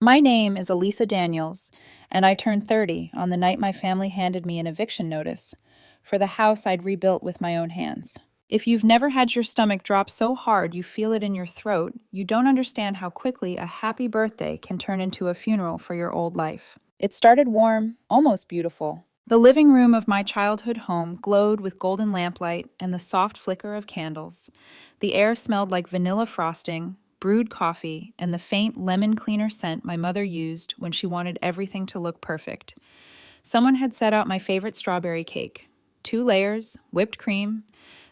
My name is Elisa Daniels, and I turned 30 on the night my family handed me an eviction notice for the house I'd rebuilt with my own hands. If you've never had your stomach drop so hard you feel it in your throat, you don't understand how quickly a happy birthday can turn into a funeral for your old life. It started warm, almost beautiful. The living room of my childhood home glowed with golden lamplight and the soft flicker of candles. The air smelled like vanilla frosting, brewed coffee, and the faint lemon cleaner scent my mother used when she wanted everything to look perfect. Someone had set out my favorite strawberry cake. 2 layers, whipped cream,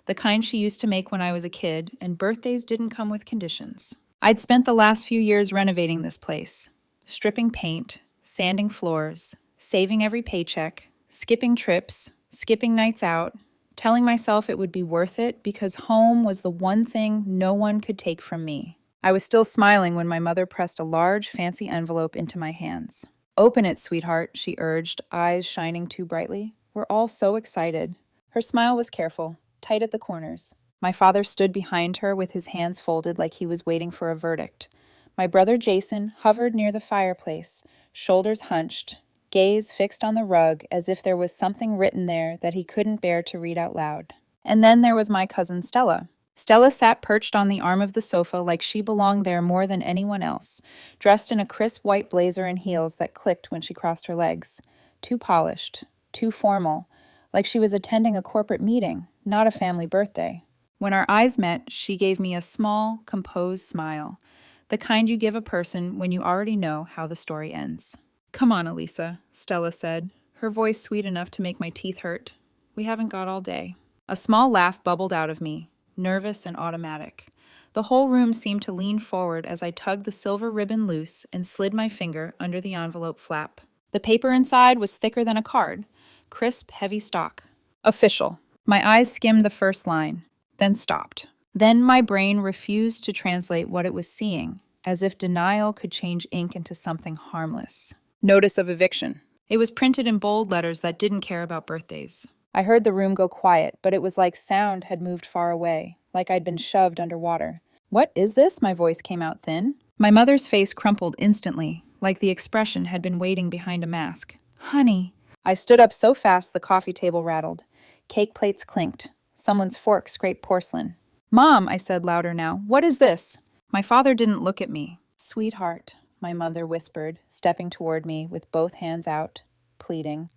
the kind she used to make when I was a kid, and birthdays didn't come with conditions. I'd spent the last few years renovating this place, stripping paint, sanding floors, saving every paycheck, skipping trips, skipping nights out, telling myself it would be worth it because home was the one thing no one could take from me. I was still smiling when my mother pressed a large, fancy envelope into my hands. "Open it, sweetheart," she urged, eyes shining too brightly. "We're all so excited." Her smile was careful, tight at the corners. My father stood behind her with his hands folded like he was waiting for a verdict. My brother Jason hovered near the fireplace, shoulders hunched, gaze fixed on the rug as if there was something written there that he couldn't bear to read out loud. And then there was my cousin Stella. Stella sat perched on the arm of the sofa like she belonged there more than anyone else, dressed in a crisp white blazer and heels that clicked when she crossed her legs. Too polished, too formal, like she was attending a corporate meeting, not a family birthday. When our eyes met, she gave me a small, composed smile, the kind you give a person when you already know how the story ends. "Come on, Elisa," Stella said, her voice sweet enough to make my teeth hurt. "We haven't got all day." A small laugh bubbled out of me, nervous and automatic. The whole room seemed to lean forward as I tugged the silver ribbon loose and slid my finger under the envelope flap. The paper inside was thicker than a card, crisp, heavy stock. Official. My eyes skimmed the first line, then stopped. Then my brain refused to translate what it was seeing, as if denial could change ink into something harmless. Notice of eviction. It was printed in bold letters that didn't care about birthdays. I heard the room go quiet, but it was like sound had moved far away, like I'd been shoved underwater. "What is this?" My voice came out thin. My mother's face crumpled instantly, like the expression had been waiting behind a mask. "Honey." I stood up so fast the coffee table rattled. Cake plates clinked. Someone's fork scraped porcelain. "Mom," I said louder now, "what is this?" My father didn't look at me. "Sweetheart," my mother whispered, stepping toward me with both hands out, pleading.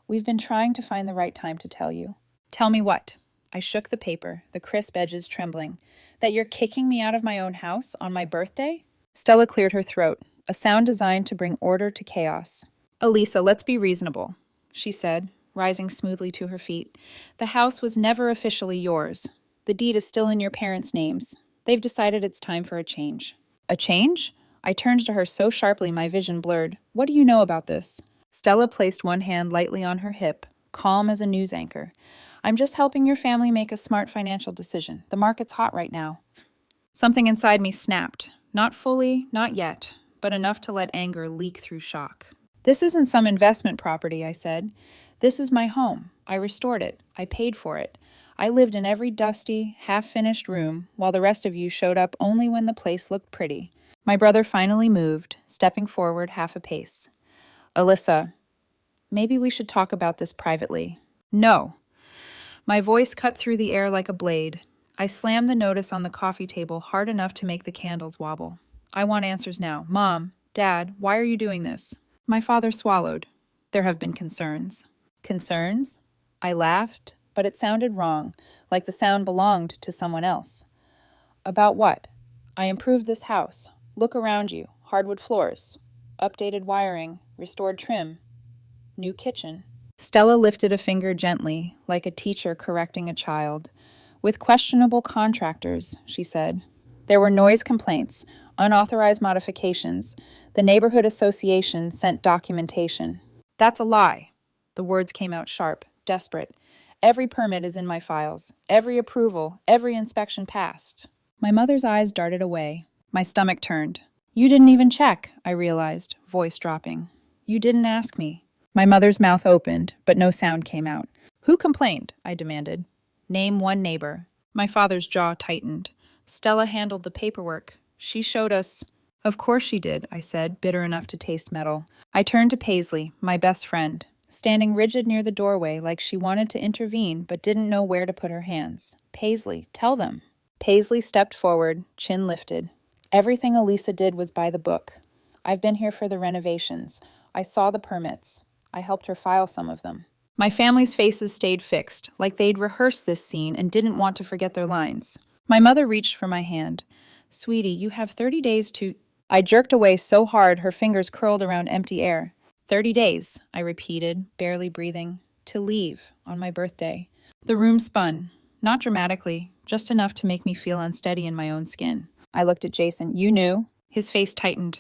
"We've been trying to find the right time to tell you." "Tell me what?" I shook the paper, the crisp edges trembling. "That you're kicking me out of my own house on my birthday?" Stella cleared her throat, a sound designed to bring order to chaos. "Elisa, let's be reasonable," she said, rising smoothly to her feet. "The house was never officially yours. The deed is still in your parents' names. They've decided it's time for a change." "A change?" I turned to her so sharply my vision blurred. "What do you know about this?" Stella placed one hand lightly on her hip, calm as a news anchor. "I'm just helping your family make a smart financial decision. The market's hot right now." Something inside me snapped. Not fully, not yet, but enough to let anger leak through shock. "This isn't some investment property," I said. "This is my home. I restored it. I paid for it. I lived in every dusty, half-finished room, while the rest of you showed up only when the place looked pretty." My brother finally moved, stepping forward half a pace. "Alyssa, maybe we should talk about this privately." "No." My voice cut through the air like a blade. I slammed the notice on the coffee table hard enough to make the candles wobble. "I want answers now. Mom, Dad, why are you doing this?" My father swallowed. "There have been concerns." "Concerns?" I laughed, but it sounded wrong, like the sound belonged to someone else. "About what?" "I improved this house. Look around you. Hardwood floors. Updated wiring. Restored trim. New kitchen." Stella lifted a finger gently, like a teacher correcting a child. "With questionable contractors," she said. "There were noise complaints, unauthorized modifications. The neighborhood association sent documentation." "That's a lie." The words came out sharp, desperate. "Every permit is in my files. Every approval, every inspection passed." My mother's eyes darted away. My stomach turned. "You didn't even check," I realized, voice dropping. "You didn't ask me." My mother's mouth opened, but no sound came out. "Who complained?" I demanded. "Name one neighbor." My father's jaw tightened. "Stella handled the paperwork. She showed us." Of course she did, I said, bitter enough to taste metal. I turned to Paisley, my best friend, standing rigid near the doorway like she wanted to intervene but didn't know where to put her hands. Paisley, tell them. Paisley stepped forward, chin lifted. Everything Elisa did was by the book. I've been here for the renovations. I saw the permits. I helped her file some of them. My family's faces stayed fixed, like they'd rehearsed this scene and didn't want to forget their lines. My mother reached for my hand. Sweetie, you have 30 days to... I jerked away so hard her fingers curled around empty air. 30 days, I repeated, barely breathing, to leave on my birthday. The room spun, not dramatically, just enough to make me feel unsteady in my own skin. I looked at Jason. You knew? His face tightened.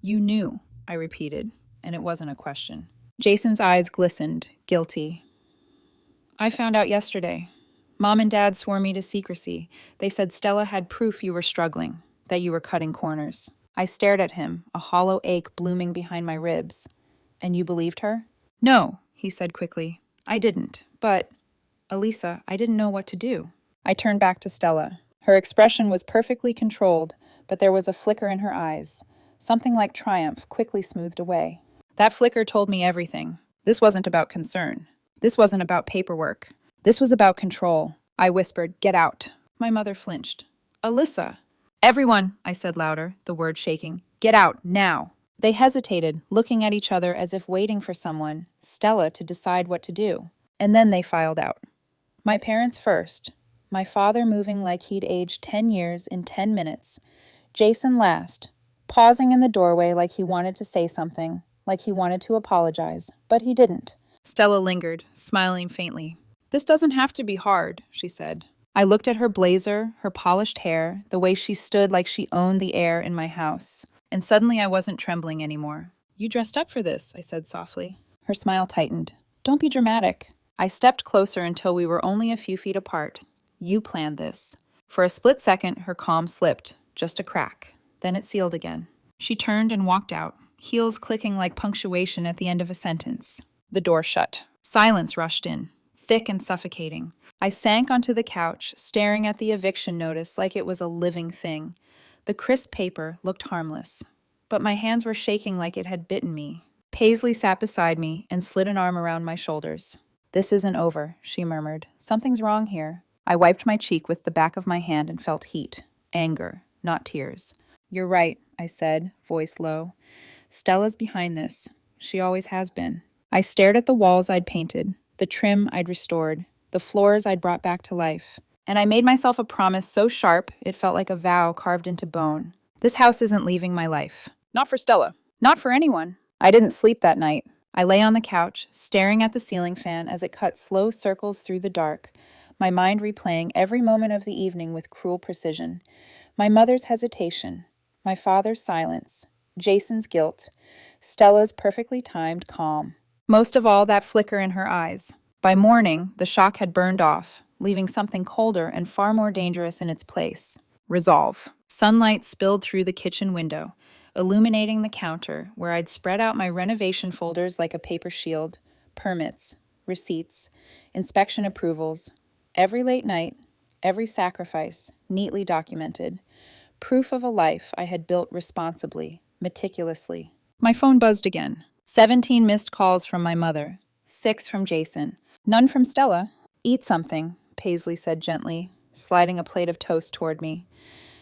You knew, I repeated, and it wasn't a question. Jason's eyes glistened, guilty. I found out yesterday. Mom and Dad swore me to secrecy. They said Stella had proof you were struggling, that you were cutting corners. I stared at him, a hollow ache blooming behind my ribs. And you believed her? No, he said quickly. I didn't, but... Elisa, I didn't know what to do. I turned back to Stella. Her expression was perfectly controlled, but there was a flicker in her eyes. Something like triumph quickly smoothed away. That flicker told me everything. This wasn't about concern. This wasn't about paperwork. This was about control. I whispered, "Get out." My mother flinched. "Alyssa." "Everyone," I said louder, the word shaking. "Get out, now." They hesitated, looking at each other as if waiting for someone, Stella, to decide what to do. And then they filed out. My parents first. My father moving like he'd aged 10 years in 10 minutes. Jason last, pausing in the doorway like he wanted to say something, like he wanted to apologize, but he didn't. Stella lingered, smiling faintly. "This doesn't have to be hard," she said. I looked at her blazer, her polished hair, the way she stood like she owned the air in my house. And suddenly I wasn't trembling anymore. "You dressed up for this," I said softly. Her smile tightened. "Don't be dramatic." I stepped closer until we were only a few feet apart. "You planned this." For a split second, her calm slipped, just a crack. Then it sealed again. She turned and walked out, heels clicking like punctuation at the end of a sentence. The door shut. Silence rushed in, thick and suffocating. I sank onto the couch, staring at the eviction notice like it was a living thing. The crisp paper looked harmless, but my hands were shaking like it had bitten me. Paisley sat beside me and slid an arm around my shoulders. "This isn't over," she murmured. "Something's wrong here." I wiped my cheek with the back of my hand and felt heat. Anger, not tears. "You're right," I said, voice low. "Stella's behind this. She always has been." I stared at the walls I'd painted, the trim I'd restored, the floors I'd brought back to life. And I made myself a promise so sharp it felt like a vow carved into bone. This house isn't leaving my life. Not for Stella. Not for anyone. I didn't sleep that night. I lay on the couch, staring at the ceiling fan as it cut slow circles through the dark, my mind replaying every moment of the evening with cruel precision. My mother's hesitation, my father's silence, Jason's guilt, Stella's perfectly timed calm. Most of all, that flicker in her eyes. By morning, the shock had burned off, leaving something colder and far more dangerous in its place. Resolve. Sunlight spilled through the kitchen window, illuminating the counter where I'd spread out my renovation folders like a paper shield, permits, receipts, inspection approvals, every late night, every sacrifice, neatly documented. Proof of a life I had built responsibly, meticulously. My phone buzzed again. 17 missed calls from my mother. 6 from Jason. None from Stella. "Eat something," Paisley said gently, sliding a plate of toast toward me.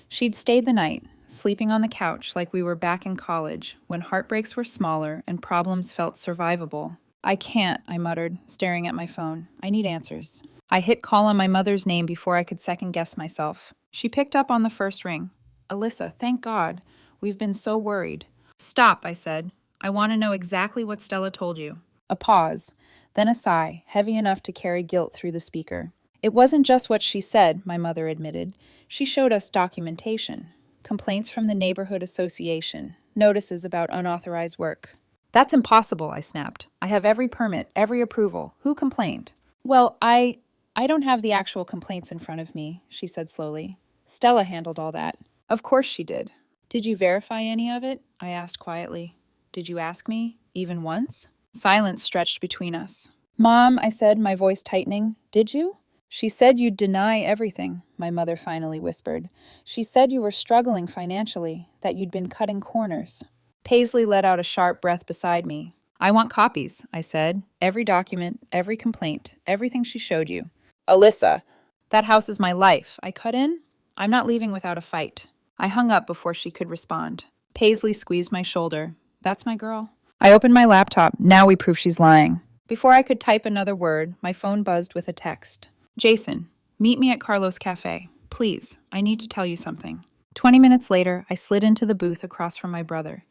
She'd stayed the night, sleeping on the couch like we were back in college, when heartbreaks were smaller and problems felt survivable. "I can't," I muttered, staring at my phone. "I need answers." I hit call on my mother's name before I could second-guess myself. She picked up on the first ring. "Alyssa, thank God. We've been so worried." "Stop," I said. "I want to know exactly what Stella told you." A pause, then a sigh, heavy enough to carry guilt through the speaker. "It wasn't just what she said," my mother admitted. "She showed us documentation. Complaints from the neighborhood association. Notices about unauthorized work." "That's impossible," I snapped. "I have every permit, every approval. Who complained?" "Well, I don't have the actual complaints in front of me," she said slowly. "Stella handled all that." "Of course she did." "Did you verify any of it?" I asked quietly. "Did you ask me, even once?" Silence stretched between us. "Mom," I said, my voice tightening, "did you?" She said you'd deny everything, my mother finally whispered. She said you were struggling financially, that you'd been cutting corners. Paisley let out a sharp breath beside me. I want copies, I said. Every document, every complaint, everything she showed you. Alyssa. That house is my life. I cut in. I'm not leaving without a fight. I hung up before she could respond. Paisley squeezed my shoulder. That's my girl. I opened my laptop. Now we prove she's lying. Before I could type another word, my phone buzzed with a text. Jason, meet me at Carlos Cafe. Please, I need to tell you something. 20 minutes later, I slid into the booth across from my brother.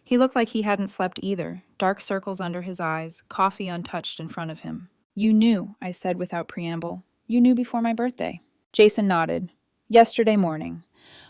He looked like he hadn't slept either, dark circles under his eyes, coffee untouched in front of him. You knew, I said without preamble. You knew before my birthday. Jason nodded. Yesterday morning.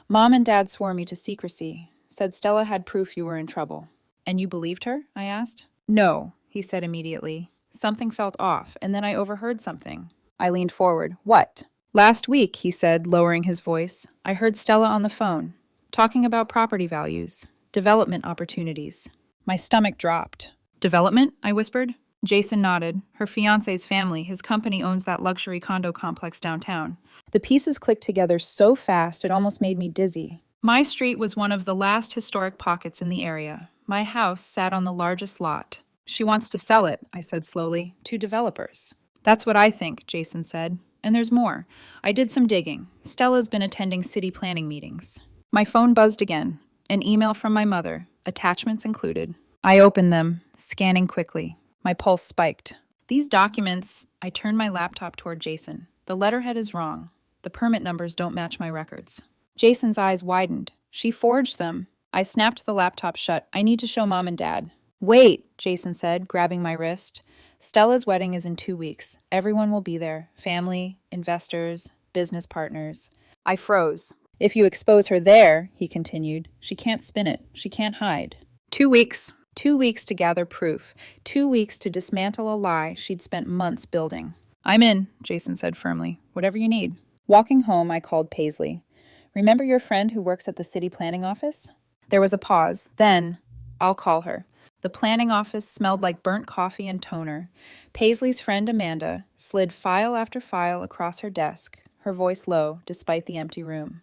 Mom and Dad swore me to secrecy, said Stella had proof you were in trouble. And you believed her? I asked. No, he said immediately. Something felt off, and then I overheard something. I leaned forward. What? Last week, he said, lowering his voice, I heard Stella on the phone, talking about property values, development opportunities. My stomach dropped. Development? I whispered. Jason nodded. Her fiancé's family, his company owns that luxury condo complex downtown. The pieces clicked together so fast it almost made me dizzy. My street was one of the last historic pockets in the area. My house sat on the largest lot. She wants to sell it, I said slowly, to developers. That's what I think, Jason said. And there's more. I did some digging. Stella's been attending city planning meetings. My phone buzzed again. An email from my mother, attachments included. I opened them, scanning quickly. My pulse spiked. These documents, I turned my laptop toward Jason. The letterhead is wrong. The permit numbers don't match my records. Jason's eyes widened. She forged them. I snapped the laptop shut. I need to show Mom and Dad. Wait, Jason said, grabbing my wrist. Stella's wedding is in 2 weeks. Everyone will be there. Family, investors, business partners. I froze. If you expose her there, he continued, she can't spin it. She can't hide. 2 weeks. 2 weeks to gather proof. 2 weeks to dismantle a lie she'd spent months building. I'm in, Jason said firmly. Whatever you need. Walking home, I called Paisley. Remember your friend who works at the city planning office? There was a pause. Then, I'll call her. The planning office smelled like burnt coffee and toner. Paisley's friend Amanda slid file after file across her desk, her voice low despite the empty room.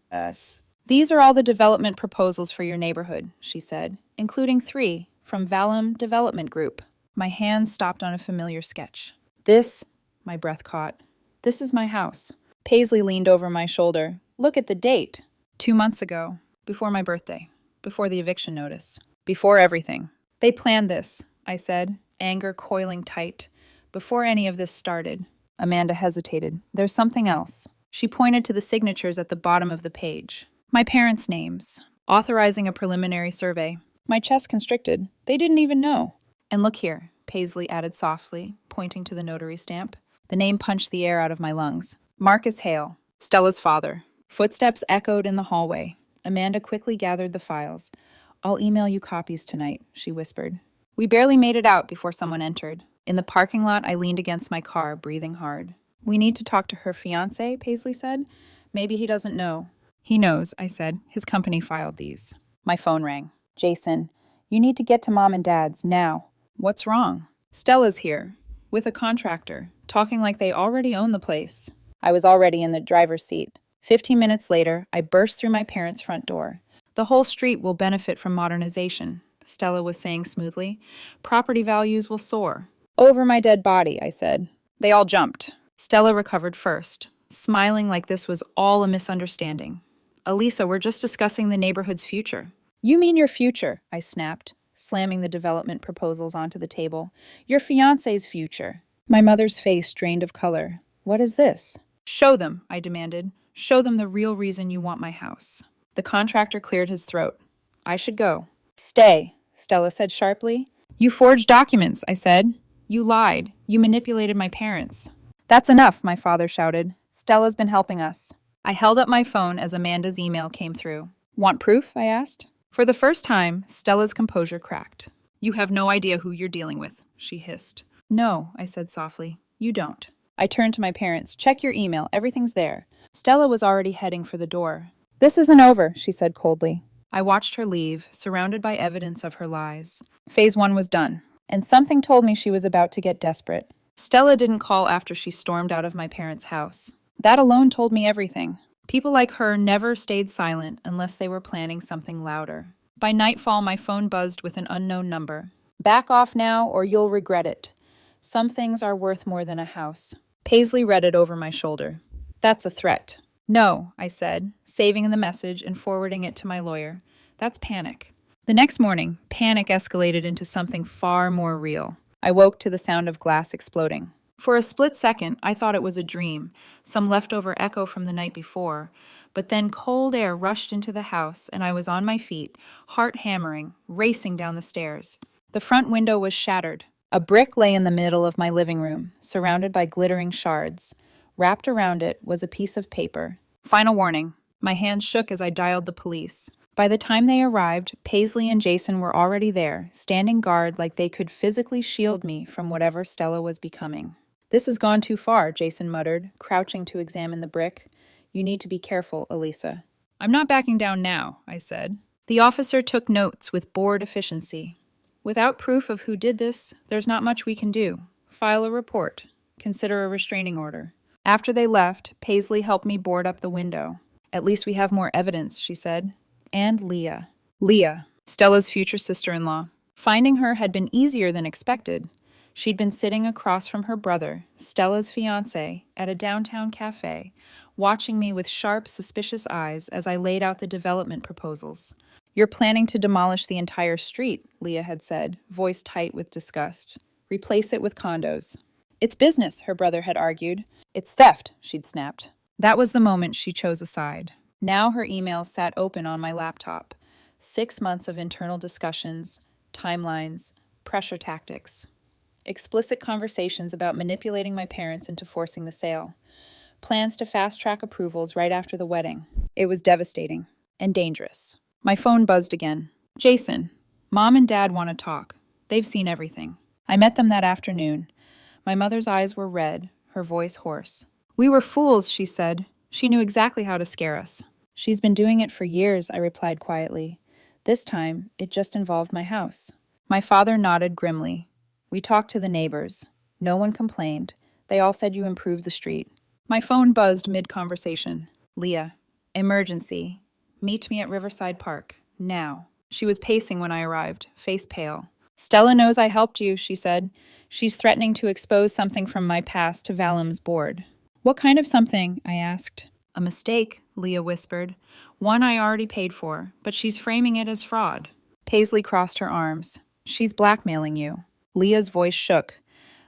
These are all the development proposals for your neighborhood, she said, including 3 from Valum Development Group. My hand stopped on a familiar sketch. This, my breath caught. This is my house. Paisley leaned over my shoulder. Look at the date. 2 months ago, before my birthday, before the eviction notice, before everything. They planned this, I said, anger coiling tight, before any of this started. Amanda hesitated. There's something else. She pointed to the signatures at the bottom of the page. My parents' names, authorizing a preliminary survey. My chest constricted. They didn't even know. And look here, Paisley added softly, pointing to the notary stamp. The name punched the air out of my lungs. Marcus Hale, Stella's father. Footsteps echoed in the hallway. Amanda quickly gathered the files. I'll email you copies tonight, she whispered. We barely made it out before someone entered. In the parking lot, I leaned against my car, breathing hard. We need to talk to her fiancé, Paisley said. Maybe he doesn't know. He knows, I said. His company filed these. My phone rang. Jason, you need to get to Mom and Dad's now. What's wrong? Stella's here, with a contractor, talking like they already own the place. I was already in the driver's seat. 15 minutes later, I burst through my parents' front door. The whole street will benefit from modernization, Stella was saying smoothly. Property values will soar. Over my dead body, I said. They all jumped. Stella recovered first, smiling like this was all a misunderstanding. Elisa, we're just discussing the neighborhood's future. You mean your future, I snapped, slamming the development proposals onto the table. Your fiancé's future. My mother's face drained of color. What is this? Show them, I demanded. Show them the real reason you want my house. The contractor cleared his throat. I should go. Stay, Stella said sharply. You forged documents, I said. You lied. You manipulated my parents. That's enough, my father shouted. Stella's been helping us. I held up my phone as Amanda's email came through. Want proof? I asked. For the first time, Stella's composure cracked. You have no idea who you're dealing with, she hissed. No, I said softly. You don't. I turned to my parents. Check your email. Everything's there. Stella was already heading for the door. This isn't over, she said coldly. I watched her leave, surrounded by evidence of her lies. Phase 1 was done, and something told me she was about to get desperate. Stella didn't call after she stormed out of my parents' house. That alone told me everything. People like her never stayed silent unless they were planning something louder. By nightfall, my phone buzzed with an unknown number. Back off now, or you'll regret it. Some things are worth more than a house. Paisley read it over my shoulder. That's a threat. No, I said, saving the message and forwarding it to my lawyer. That's panic. The next morning, panic escalated into something far more real. I woke to the sound of glass exploding. For a split second, I thought it was a dream, some leftover echo from the night before, but then cold air rushed into the house and I was on my feet, heart hammering, racing down the stairs. The front window was shattered. A brick lay in the middle of my living room, surrounded by glittering shards. Wrapped around it was a piece of paper. Final warning. My hands shook as I dialed the police. By the time they arrived, Paisley and Jason were already there, standing guard like they could physically shield me from whatever Stella was becoming. This has gone too far, Jason muttered, crouching to examine the brick. You need to be careful, Elisa. I'm not backing down now, I said. The officer took notes with bored efficiency. Without proof of who did this, there's not much we can do. File a report. Consider a restraining order. After they left, Paisley helped me board up the window. At least we have more evidence, she said. And Leah. Leah, Stella's future sister-in-law. Finding her had been easier than expected. She'd been sitting across from her brother, Stella's fiancé, at a downtown cafe, watching me with sharp, suspicious eyes as I laid out the development proposals. You're planning to demolish the entire street, Leah had said, voice tight with disgust. Replace it with condos. It's business, her brother had argued. It's theft, she'd snapped. That was the moment she chose a side. Now her emails sat open on my laptop. 6 months of internal discussions, timelines, pressure tactics. Explicit conversations about manipulating my parents into forcing the sale. Plans to fast-track approvals right after the wedding. It was devastating and dangerous. My phone buzzed again. Jason, Mom and Dad want to talk. They've seen everything. I met them that afternoon. My mother's eyes were red, her voice hoarse. We were fools, she said. She knew exactly how to scare us. She's been doing it for years, I replied quietly. This time, it just involved my house. My father nodded grimly. We talked to the neighbors. No one complained. They all said you improved the street. My phone buzzed mid-conversation. Leah. Emergency. Meet me at Riverside Park. Now. She was pacing when I arrived, face pale. Stella knows I helped you, she said. She's threatening to expose something from my past to Valim's board. What kind of something? I asked. A mistake, Leah whispered. One I already paid for, but she's framing it as fraud. Paisley crossed her arms. She's blackmailing you. Leah's voice shook.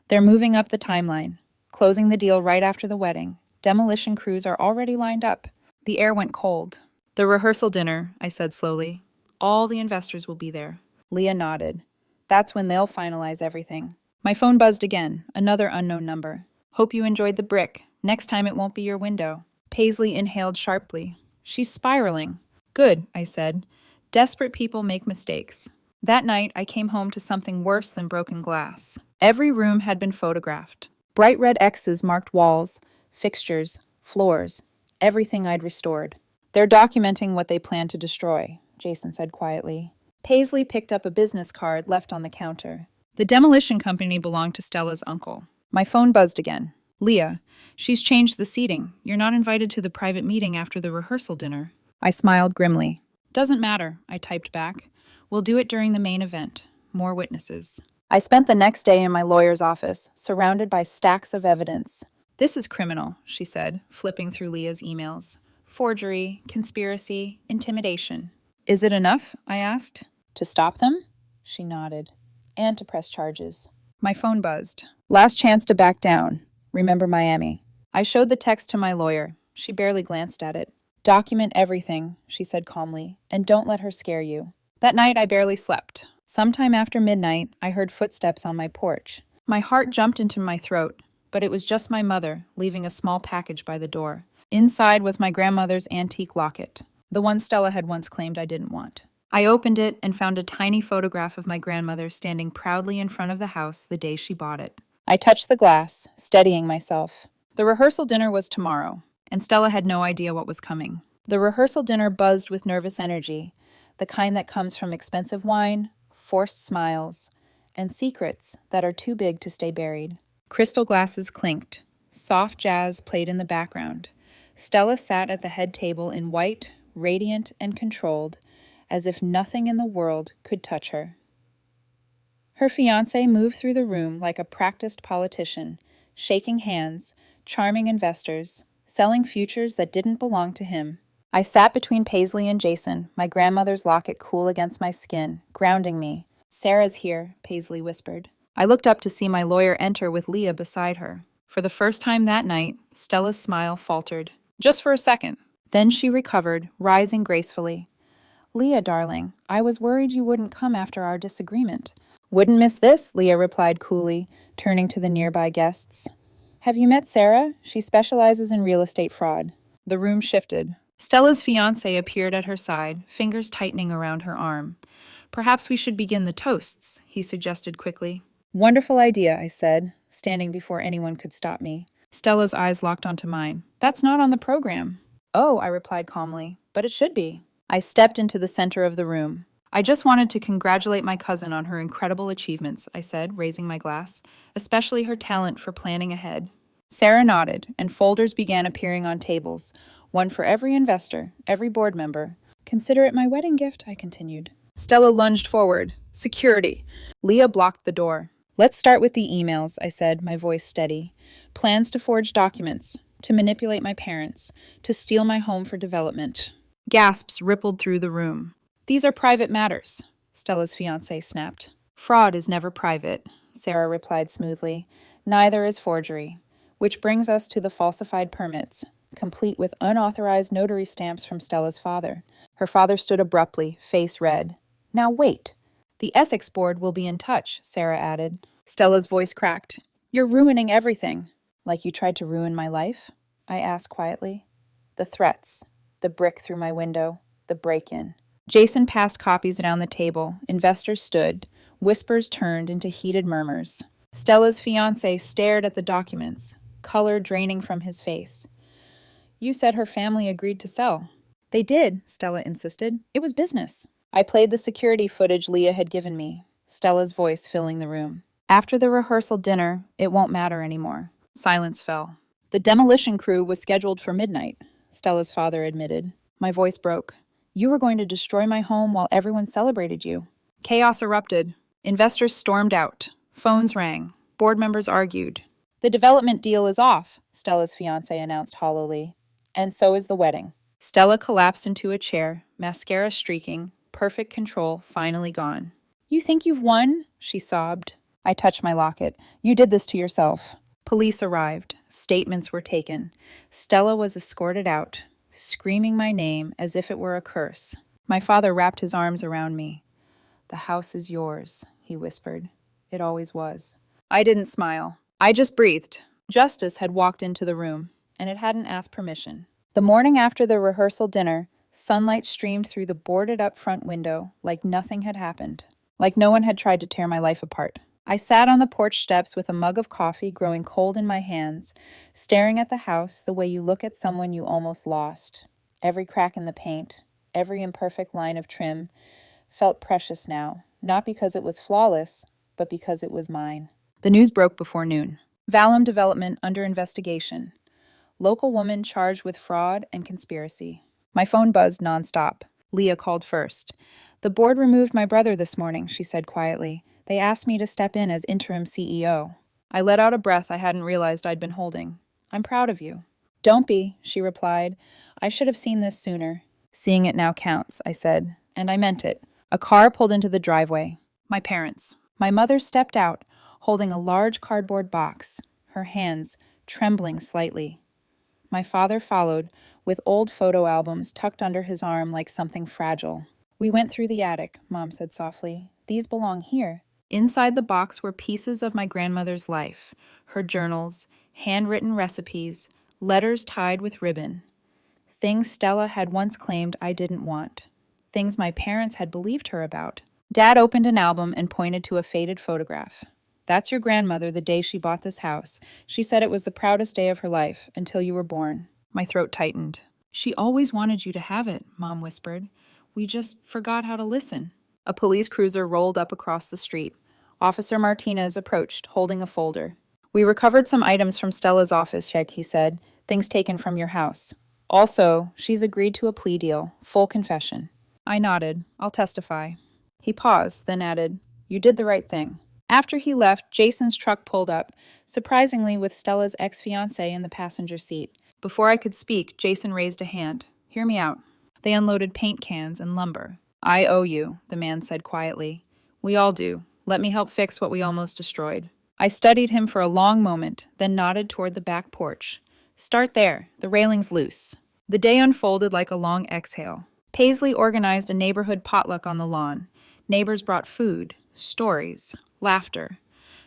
They're moving up the timeline, closing the deal right after the wedding. Demolition crews are already lined up. The air went cold. The rehearsal dinner, I said slowly. All the investors will be there. Leah nodded. That's when they'll finalize everything. My phone buzzed again, another unknown number. Hope you enjoyed the brick. Next time it won't be your window. Paisley inhaled sharply. She's spiraling. Good, I said. Desperate people make mistakes. That night, I came home to something worse than broken glass. Every room had been photographed. Bright red X's marked walls, fixtures, floors, everything I'd restored. They're documenting what they plan to destroy, Jason said quietly. Paisley picked up a business card left on the counter. The demolition company belonged to Stella's uncle. My phone buzzed again. Leah, she's changed the seating. You're not invited to the private meeting after the rehearsal dinner. I smiled grimly. Doesn't matter, I typed back. We'll do it during the main event. More witnesses. I spent the next day in my lawyer's office, surrounded by stacks of evidence. This is criminal, she said, flipping through Leah's emails. Forgery, conspiracy, intimidation. Is it enough? I asked. To stop them? She nodded. And to press charges. My phone buzzed. Last chance to back down. Remember Miami. I showed the text to my lawyer. She barely glanced at it. Document everything, she said calmly, and don't let her scare you. That night I barely slept. Sometime after midnight, I heard footsteps on my porch. My heart jumped into my throat, but it was just my mother, leaving a small package by the door. Inside was my grandmother's antique locket, the one Stella had once claimed I didn't want. I opened it and found a tiny photograph of my grandmother standing proudly in front of the house the day she bought it. I touched the glass, steadying myself. The rehearsal dinner was tomorrow, and Stella had no idea what was coming. The rehearsal dinner buzzed with nervous energy, the kind that comes from expensive wine, forced smiles, and secrets that are too big to stay buried. Crystal glasses clinked. Soft jazz played in the background. Stella sat at the head table in white, radiant and controlled, as if nothing in the world could touch her. Her fiancé moved through the room like a practiced politician, shaking hands, charming investors, selling futures that didn't belong to him. I sat between Paisley and Jason, my grandmother's locket cool against my skin, grounding me. "Sarah's here," Paisley whispered. I looked up to see my lawyer enter with Leah beside her. For the first time that night, Stella's smile faltered. Just for a second. Then she recovered, rising gracefully. "Leah, darling, I was worried you wouldn't come after our disagreement." "Wouldn't miss this," Leah replied coolly, turning to the nearby guests. "Have you met Sarah? She specializes in real estate fraud." The room shifted. Stella's fiancé appeared at her side, fingers tightening around her arm. "Perhaps we should begin the toasts," he suggested quickly. "Wonderful idea," I said, standing before anyone could stop me. Stella's eyes locked onto mine. "That's not on the program." "Oh," I replied calmly, "but it should be." I stepped into the center of the room. "I just wanted to congratulate my cousin on her incredible achievements," I said, raising my glass, "especially her talent for planning ahead." Sarah nodded, and folders began appearing on tables, one for every investor, every board member. "Consider it my wedding gift," I continued. Stella lunged forward. "Security." Leah blocked the door. "Let's start with the emails," I said, my voice steady. "Plans to forge documents, to manipulate my parents, to steal my home for development." Gasps rippled through the room. "These are private matters," Stella's fiancé snapped. "Fraud is never private," Sarah replied smoothly. "Neither is forgery. Which brings us to the falsified permits, complete with unauthorized notary stamps from Stella's father." Her father stood abruptly, face red. "Now wait. The ethics board will be in touch," Sarah added. Stella's voice cracked. "You're ruining everything." "Like you tried to ruin my life?" I asked quietly. "The threats, the brick through my window, the break-in." Jason passed copies down the table. Investors stood. Whispers turned into heated murmurs. Stella's fiancé stared at the documents, color draining from his face. "You said her family agreed to sell." "They did," Stella insisted. "It was business." I played the security footage Leah had given me, Stella's voice filling the room. "After the rehearsal dinner, it won't matter anymore." Silence fell. "The demolition crew was scheduled for midnight," Stella's father admitted. My voice broke. "You were going to destroy my home while everyone celebrated you." Chaos erupted. Investors stormed out. Phones rang. Board members argued. "The development deal is off," Stella's fiancé announced hollowly. "And so is the wedding." Stella collapsed into a chair, mascara streaking, perfect control finally gone. "You think you've won?" she sobbed. I touched my locket. "You did this to yourself." Police arrived. Statements were taken. Stella was escorted out, screaming my name as if it were a curse. My father wrapped his arms around me. "The house is yours," he whispered. "It always was." I didn't smile. I just breathed. Justice had walked into the room, and it hadn't asked permission. The morning after the rehearsal dinner, sunlight streamed through the boarded-up front window like nothing had happened, like no one had tried to tear my life apart. I sat on the porch steps with a mug of coffee growing cold in my hands, staring at the house the way you look at someone you almost lost. Every crack in the paint, every imperfect line of trim, felt precious now, not because it was flawless, but because it was mine. The news broke before noon. Valum development under investigation. Local woman charged with fraud and conspiracy. My phone buzzed nonstop. Leah called first. "The board removed my brother this morning," she said quietly. "They asked me to step in as interim CEO." I let out a breath I hadn't realized I'd been holding. "I'm proud of you." "Don't be," she replied. "I should have seen this sooner." "Seeing it now counts," I said, and I meant it. A car pulled into the driveway. My parents. My mother stepped out, holding a large cardboard box, her hands trembling slightly. My father followed, with old photo albums tucked under his arm like something fragile. "We went through the attic," Mom said softly. "These belong here." Inside the box were pieces of my grandmother's life, her journals, handwritten recipes, letters tied with ribbon. Things Stella had once claimed I didn't want. Things my parents had believed her about. Dad opened an album and pointed to a faded photograph. "That's your grandmother the day she bought this house. She said it was the proudest day of her life, until you were born." My throat tightened. "She always wanted you to have it," Mom whispered. "We just forgot how to listen." A police cruiser rolled up across the street. Officer Martinez approached, holding a folder. We recovered some items from Stella's office check, he said. Things taken from your house. Also, she's agreed to a plea deal. Full confession. I nodded. I'll testify. He paused, then added, You did the right thing. After he left, Jason's truck pulled up, surprisingly with Stella's ex-fiancé in the passenger seat. Before I could speak, Jason raised a hand. Hear me out. They unloaded paint cans and lumber. I owe you, the man said quietly. We all do. Let me help fix what we almost destroyed. I studied him for a long moment, then nodded toward the back porch. Start there. The railing's loose. The day unfolded like a long exhale. Paisley organized a neighborhood potluck on the lawn. Neighbors brought food, stories, laughter.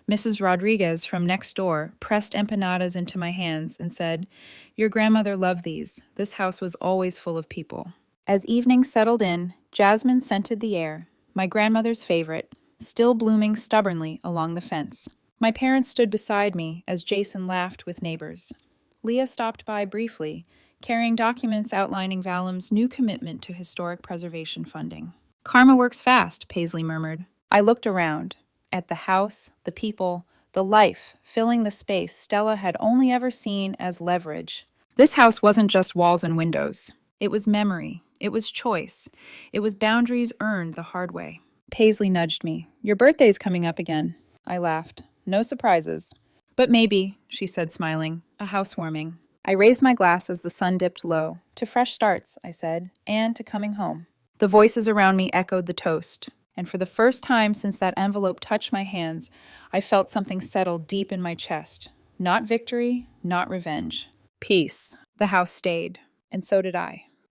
Mrs. Rodriguez from next door pressed empanadas into my hands and said, Your grandmother loved these. This house was always full of people. As evening settled in, jasmine scented the air, my grandmother's favorite, still blooming stubbornly along the fence. My parents stood beside me as Jason laughed with neighbors. Leah stopped by briefly, carrying documents outlining Valum's new commitment to historic preservation funding. Karma works fast, Paisley murmured. I looked around, at the house, the people, the life filling the space Stella had only ever seen as leverage. This house wasn't just walls and windows. It was memory. It was choice. It was boundaries earned the hard way. Paisley nudged me. Your birthday's coming up again. I laughed. No surprises. But maybe, she said smiling, a housewarming. I raised my glass as the sun dipped low. To fresh starts, I said, and to coming home. The voices around me echoed the toast, and for the first time since that envelope touched my hands, I felt something settle deep in my chest. Not victory, not revenge. Peace. The house stayed, and so did I.